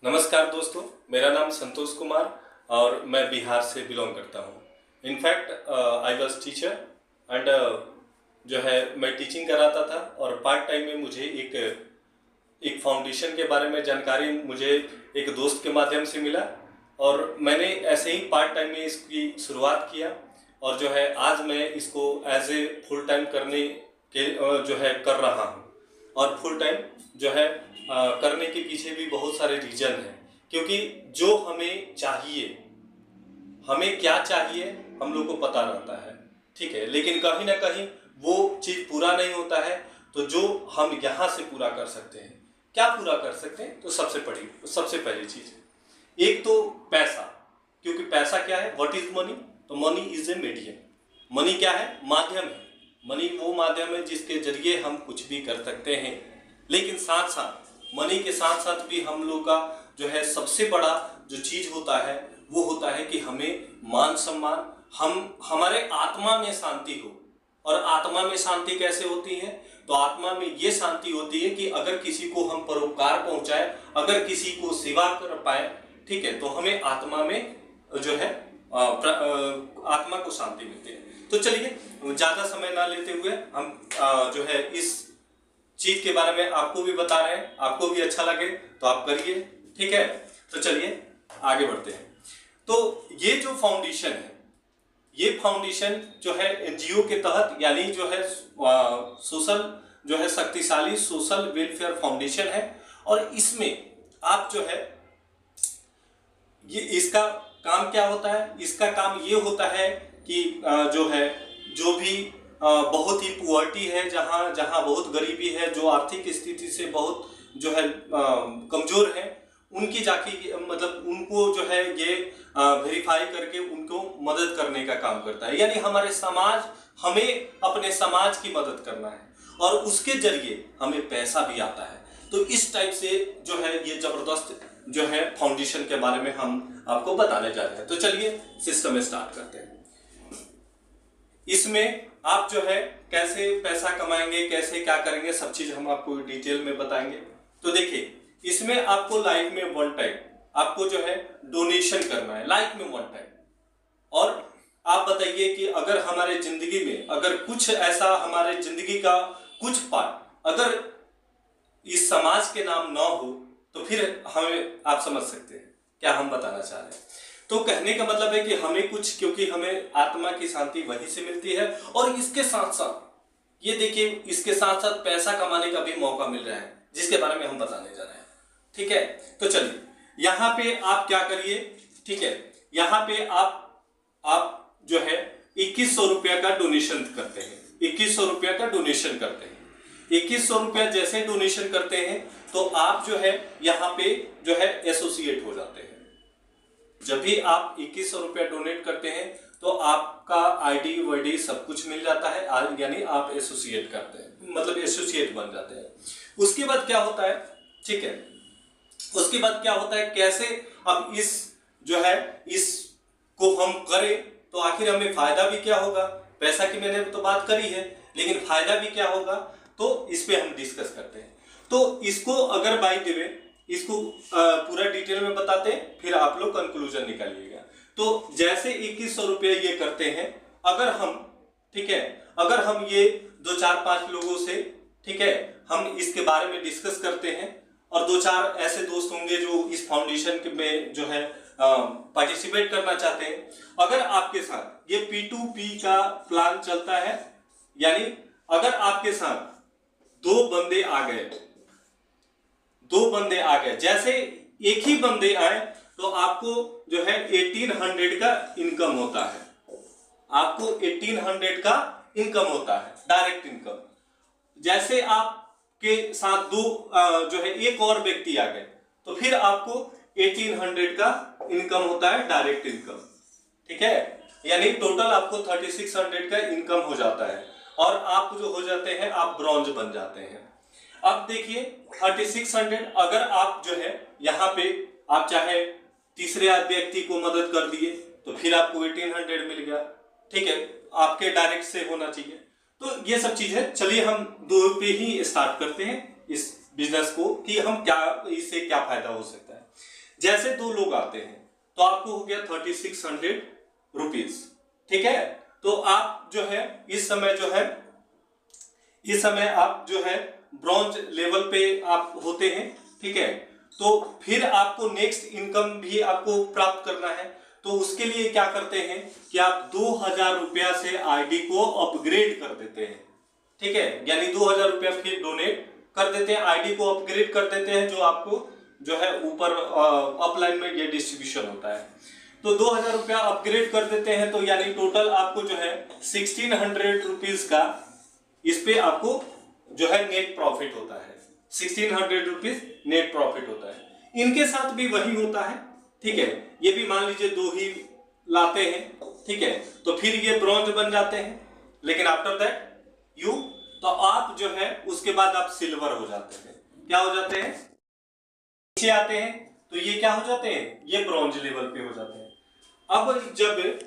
नमस्कार दोस्तों, मेरा नाम संतोष कुमार और मैं बिहार से बिलोंग करता हूँ। In fact I was teacher and जो है मैं टीचिंग कराता था और पार्ट टाइम में मुझे एक फाउंडेशन के बारे में जानकारी मुझे एक दोस्त के माध्यम से मिला और मैंने ऐसे ही पार्ट टाइम में इसकी शुरुआत किया और जो है आज मैं इसको एज ए फुल टाइम करने के जो है कर रहा हूँ। और फुल टाइम जो है करने के पीछे भी बहुत सारे रीजन हैं, क्योंकि जो हमें चाहिए, हमें क्या चाहिए हम लोग को पता रहता है, ठीक है, लेकिन कहीं ना कहीं वो चीज़ पूरा नहीं होता है। तो जो हम यहाँ से पूरा कर सकते हैं, क्या पूरा कर सकते हैं, तो सबसे पहली चीज़ एक तो पैसा, क्योंकि पैसा क्या है, व्हाट इज मनी, तो money is a medium. Money क्या है, माध्यम है। मनी वो माध्यम है जिसके जरिए हम कुछ भी कर सकते हैं, लेकिन साथ साथ मनी के साथ साथ भी हम लोग का जो है सबसे बड़ा जो चीज होता है वो होता है कि हमें मान सम्मान, हमारे आत्मा में शांति हो। और आत्मा में शांति कैसे होती है, तो आत्मा में ये शांति होती है कि अगर किसी को हम परोपकार पहुंचाए, अगर किसी को सेवा कर पाए, ठीक है, तो हमें आत्मा में जो है आत्मा को शांति मिलती है। तो चलिए ज्यादा समय ना लेते हुए हम जो है इस चीज के बारे में आपको भी बता रहे हैं, आपको भी अच्छा लगे तो आप करिए, ठीक है। तो चलिए आगे बढ़ते हैं। तो ये जो फाउंडेशन है, ये फाउंडेशन जो है एनजीओ के तहत, यानी जो है सोशल जो है शक्तिशाली सोशल वेलफेयर फाउंडेशन है। और इसमें आप जो है ये इसका काम क्या होता है, इसका काम ये होता है कि जो है जो भी बहुत ही पुअर्टी है, जहाँ जहाँ बहुत गरीबी है, जो आर्थिक स्थिति से बहुत जो है कमजोर है, उनकी जाके मतलब उनको जो है ये वेरीफाई करके उनको मदद करने का काम करता है। यानी हमारे समाज, हमें अपने समाज की मदद करना है और उसके जरिए हमें पैसा भी आता है। तो इस टाइप से जो है ये जबरदस्त जो है फाउंडेशन के बारे में हम आपको बताने जा रहे हैं। तो चलिए सिस्टम स्टार्ट करते हैं। इसमें आप जो है कैसे पैसा कमाएंगे, कैसे क्या करेंगे, सब चीज हम आपको डिटेल में बताएंगे। तो देखिए, इसमें आपको लाइफ में वन टाइम आपको जो है डोनेशन करना है, लाइफ में वन टाइम। और आप बताइए कि अगर हमारे जिंदगी में अगर कुछ ऐसा, हमारे जिंदगी का कुछ पार्ट अगर इस समाज के नाम ना हो, तो फिर हमें आप समझ सकते हैं क्या हम बताना चाह रहे हैं। तो कहने का मतलब है कि हमें कुछ, क्योंकि हमें आत्मा की शांति वहीं से मिलती है और इसके साथ साथ ये देखिए, इसके साथ साथ पैसा कमाने का भी मौका मिल रहा है, जिसके बारे में हम बताने जा रहे हैं, ठीक है। तो चलिए यहाँ पे आप क्या करिए, ठीक है, यहाँ पे आप जो है 2100 रुपया का डोनेशन करते हैं, 2100 रुपया का डोनेशन करते हैं। 2100 रुपया जैसे डोनेशन करते हैं तो आप जो है यहाँ पे जो है एसोसिएट हो जाते हैं। जब भी आप 2100 रुपया डोनेट करते हैं तो आपका आईडी वाईडी सब कुछ मिल जाता है, यानी आप एसोसिएट करते हैं, मतलब एसोसिएट बन जाते हैं। उसके बाद क्या होता है, ठीक है, उसके बाद क्या होता है, कैसे अब इस जो है इसको हम करें तो आखिर हमें फायदा भी क्या होगा। पैसा की मैंने तो बात करी है, लेकिन फायदा भी क्या होगा, तो इस पे हम डिस्कस करते हैं। तो इसको अगर बाय द वे इसको पूरा डिटेल में बताते हैं, फिर आप लोग कंक्लूजन निकालिएगा। तो जैसे 2100 रुपये ये करते हैं, अगर हम, ठीक है, अगर हम ये 2-4-5 लोगों से, ठीक है, हम इसके बारे में डिस्कस करते हैं और 2-4 ऐसे दोस्त होंगे जो इस फाउंडेशन में जो है पार्टिसिपेट करना चाहते हैं। अगर आपके साथ ये P2P का प्लान चलता है, यानी अगर आपके साथ दो बंदे आ गए, जैसे एक ही बंदे आए तो आपको जो है 1800 का इनकम होता है, आपको 1800 का इनकम होता है, डायरेक्ट इनकम। जैसे आपके साथ दो जो है एक और व्यक्ति आ गए तो फिर आपको 1800 का इनकम होता है, डायरेक्ट इनकम, ठीक है, यानी टोटल आपको 3600 का इनकम हो जाता है और आप जो हो जाते हैं, आप ब्रॉन्ज बन जाते हैं। अब देखिए 3600, अगर आप जो है यहाँ पे आप चाहे तीसरे व्यक्ति को मदद कर दिए तो फिर आपको 1800 मिल गया, ठीक है, आपके डायरेक्ट से होना चाहिए। तो ये सब चीज है। चलिए हम दो पे ही स्टार्ट करते हैं इस बिजनेस को कि हम क्या, इससे क्या फायदा हो सकता है। जैसे 2 लोग आते हैं तो आपको हो गया 3600 रुपीज। ठीक है, तो आप जो है इस समय आप जो है ब्रॉन्ज लेवल पे आप होते हैं। ठीक है, तो फिर आपको नेक्स्ट इनकम भी आपको प्राप्त करना है, तो उसके लिए क्या करते हैं कि आप 2000 रुपया से आईडी को अपग्रेड कर देते हैं। ठीक है, यानी 2000 रुपया फिर डोनेट कर देते हैं, आईडी को अपग्रेड कर देते हैं, जो आपको जो है ऊपर अपलाइन में ये डिस्ट्रीब्यूशन होता है। तो 2000 रुपया अपग्रेड कर देते हैं, तो यानी टोटल आपको जो है 1600 रुपीज का इस पे आपको जो है नेट प्रॉफिट होता है। 1600 रुपीज नेट प्रॉफिट होता है। इनके साथ भी वही होता है। ठीक है, ये भी मान लीजिए 2 ही लाते हैं। ठीक है, तो फिर ये ब्रॉन्ज बन जाते हैं, लेकिन आफ्टर दैट तो आप जो है उसके बाद आप सिल्वर हो जाते हैं। क्या हो जाते हैं? नीचे आते हैं तो ये क्या हो जाते हैं? ये ब्रॉन्ज लेवल पे हो जाते हैं। अब जब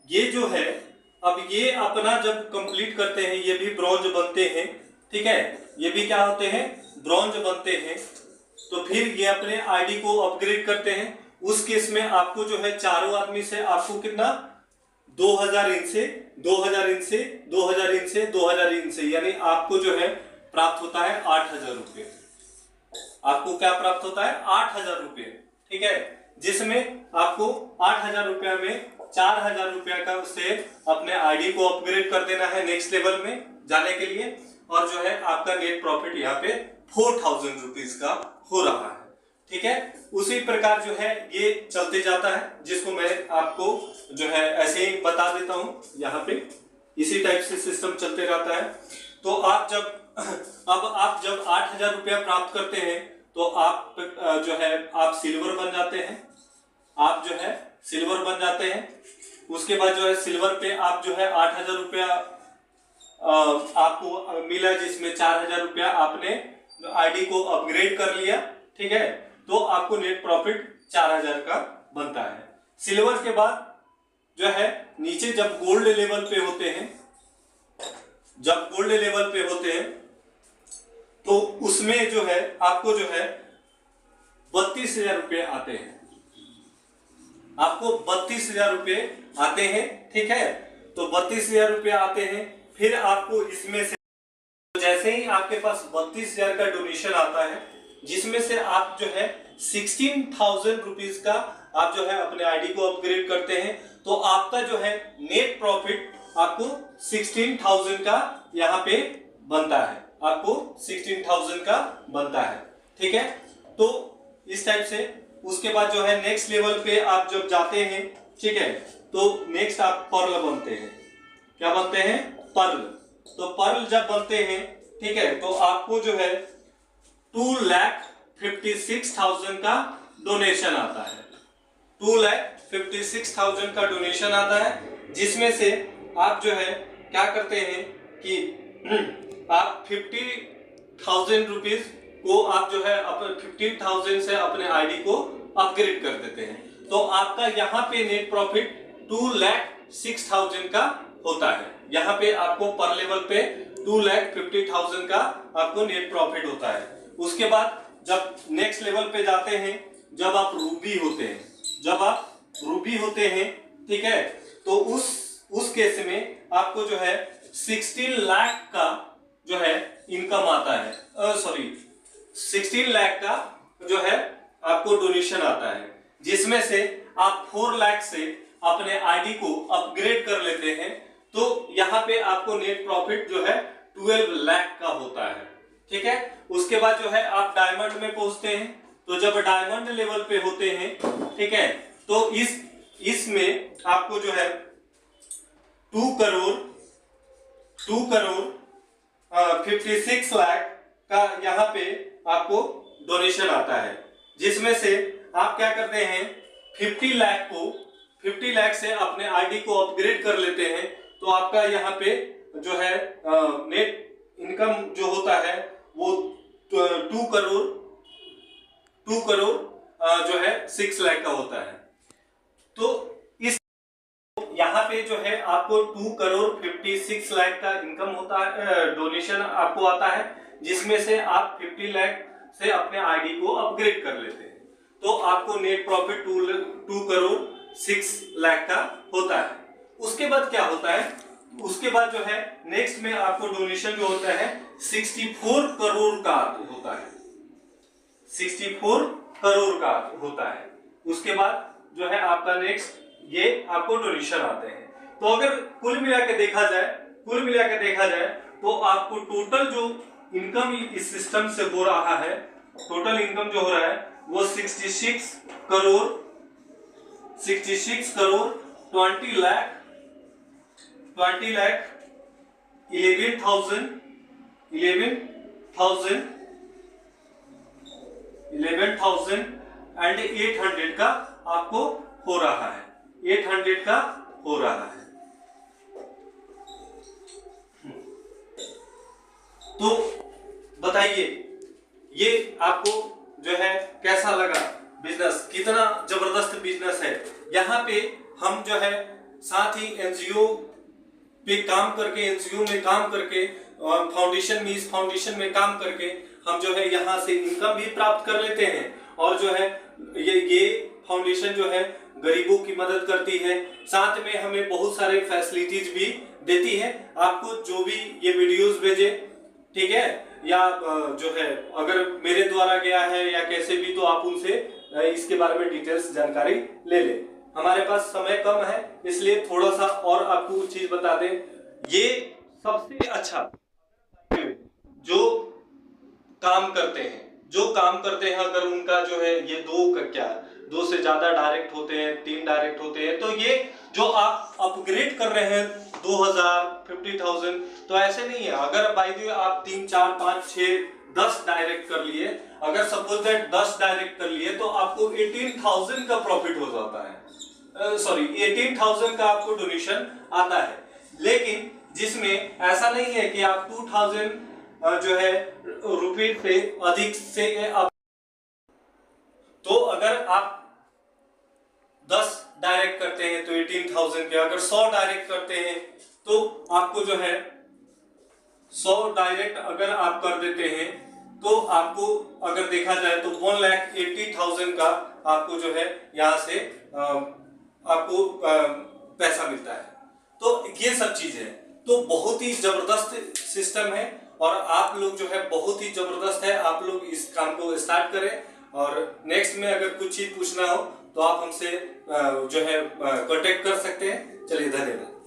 ये जो है, अब ये अपना जब कंप्लीट करते हैं, ये भी ब्रॉन्ज बनते हैं। ठीक है, ये भी क्या होते हैं? ब्रॉन्ज बनते हैं। तो फिर ये अपने आईडी को अपग्रेड करते हैं। उस केस में आपको जो है चारों आदमी से आपको कितना 2000 इनसे 2000 इनसे 2000 इनसे 2000 इनसे, यानी आपको जो है प्राप्त होता है 8000 रुपये। आपको क्या प्राप्त होता है? 8000 रुपये। ठीक है, जिसमें आपको 8000 रुपया में 4000 रुपया का उससे अपने आईडी को अपग्रेड कर देना है नेक्स्ट लेवल में जाने के लिए, और जो है आपका नेट प्रॉफिट यहाँ पे 4000 रुपीज का हो रहा है। ठीक है, उसी प्रकार जो है ये चलते जाता है, जिसको मैं आपको जो है ऐसे ही बता देता हूं यहाँ पे। इसी टाइप से सिस्टम चलते रहता है। तो आप जब 8000 रुपया प्राप्त करते हैं तो आप जो है आप सिल्वर बन जाते हैं। आप जो है सिल्वर बन जाते हैं। उसके बाद जो है सिल्वर पे आप जो है 8000 रुपया आपको मिला, जिसमें 4000 रुपया आपने आईडी को अपग्रेड कर लिया। ठीक है, तो आपको नेट प्रॉफिट 4000 का बनता है। सिल्वर के बाद जो है नीचे जब गोल्ड लेवल पे होते हैं, तो उसमें जो है आपको जो है 32,000 रुपये आते हैं। आपको 32,000 रुपये आते हैं। ठीक है, तो 32,000 रुपये आते हैं। फिर आपको इसमें से जैसे ही आपके पास 32,000 का डोनेशन आता है, जिसमें से आप जो है 16,000 रुपीज का आप जो है अपने आईडी को अपग्रेड करते हैं, तो आपका जो है नेट प्रॉफिट आपको 16,000 का यहाँ पे बनता है। आपको 16,000 का बनता है। ठीक है, तो इस टाइप से उसके बाद जो है नेक्स्ट लेवल पे आप जब जाते हैं, ठीक है, तो नेक्स्ट आप पर्ल बनते हैं। क्या बनते हैं? पर्ल। तो पर्ल जब बनते हैं, ठीक है, तो आपको जो है 2,56,000 का डोनेशन आता है। 2,56,000 का डोनेशन आता है, जिसमें से आप जो है क्या करते हैं कि आप 50,000 रुपीज को आप जो है 50,000 से अपने आईडी को अपग्रेड कर देते हैं। तो आपका यहाँ पे नेट प्रॉफिट 2,06,000 का होता है। यहाँ पे आपको पर लेवल पे 2,50,000 का आपको नेट प्रॉफिट होता है। उसके बाद जब नेक्स्ट लेवल पे जाते हैं, जब आप रूबी होते हैं, ठीक है, तो उस केस में आपको जो है 16 लाख का जो है इनकम आता है। 16 लाख का जो है आपको डोनेशन आता है, जिसमें से आप 4 लाख से अपने आईडी को अपग्रेड कर लेते हैं। तो यहाँ पे आपको नेट प्रॉफिट जो है 12 लाख का होता है। ठीक है, उसके बाद जो है आप डायमंड में पहुंचते हैं। तो जब डायमंड लेवल पे होते हैं, ठीक है, तो इसमें आपको जो है 2 करोड़ 56 लाख का यहाँ पे आपको डोनेशन आता है, जिसमें से आप क्या करते हैं 50 लाख से अपने आईडी को अपग्रेड कर लेते हैं। तो आपका यहाँ पे जो है नेट इनकम जो होता है वो 2 करोड़ जो है 6 लाख का होता है। तो इस यहाँ पे जो है आपको 2 करोड़ 56 लाख का इनकम होता है, डोनेशन आपको आता है, जिसमें से आप 50 लाख से अपने आईडी को अपग्रेड कर लेते हैं। तो आपको नेट प्रॉफिट 2 करोड़ 6 लाख का होता है। उसके बाद क्या होता है, उसके बाद जो है नेक्स्ट में आपको डोनेशन जो होता है 64 करोड़ का होता है, 64 करोड़ का होता है। उसके बाद जो है आपका नेक्स्ट ये आपको डोनेशन आते हैं। तो अगर कुल मिला के देखा जाए तो आपको टोटल जो इनकम इस सिस्टम से हो रहा है, टोटल इनकम जो हो रहा है वो 66 करोड़ 20 लाख 11,800 का आपको हो रहा है, 800 का हो रहा है। तो बताइए ये आपको जो है कैसा लगा बिजनेस, कितना जबरदस्त बिजनेस है। यहाँ पे हम जो है साथ ही एनजीओ पे काम करके, एनजीओ में काम करके, फाउंडेशन में, इस फाउंडेशन में काम करके हम जो है यहाँ से इनकम भी प्राप्त कर लेते हैं। और जो है ये फाउंडेशन जो है गरीबों की मदद करती है, साथ में हमें बहुत सारे फैसिलिटीज भी देती है। आपको जो भी ये वीडियोस भेजे, ठीक है, या जो है अगर मेरे द्वारा गया है या कैसे भी, तो आप उनसे इसके बारे में डिटेल्स जानकारी ले लें। हमारे पास समय कम है इसलिए थोड़ा सा और आपको कुछ चीज बता दें। ये सबसे अच्छा जो काम करते हैं अगर उनका जो है ये दो से ज्यादा डायरेक्ट होते हैं, 3 डायरेक्ट होते हैं, तो ये जो आप अपग्रेड कर रहे हैं 2000 50,000, तो ऐसे नहीं है। अगर बाय द वे आप 3 4 5 6 10 डायरेक्ट कर लिए, अगर सपोज दैट 10 डायरेक्ट कर लिए, तो आपको 18,000 का प्रॉफिट हो जाता है, 18,000 का आपको डोनेशन आता है। लेकिन जिसमें ऐसा नहीं है कि आप 2,000 जो है रुपए से अधिक से आप, तो अगर आप 10 डायरेक्ट करते हैं तो 18,000 के, अगर 100 डायरेक्ट करते हैं तो आपको जो है 100 डायरेक्ट अगर आप कर देते हैं तो आपको अगर देखा जाए तो 1,80,000 का आपको जो है यहाँ से आपको पैसा मिलता है। तो ये सब चीज है, तो बहुत ही जबरदस्त सिस्टम है और आप लोग जो है बहुत ही जबरदस्त है। आप लोग इस काम को स्टार्ट करें और नेक्स्ट में अगर कुछ चीज पूछना हो तो आप हमसे जो है कांटेक्ट कर सकते हैं। चलिए, धन्यवाद।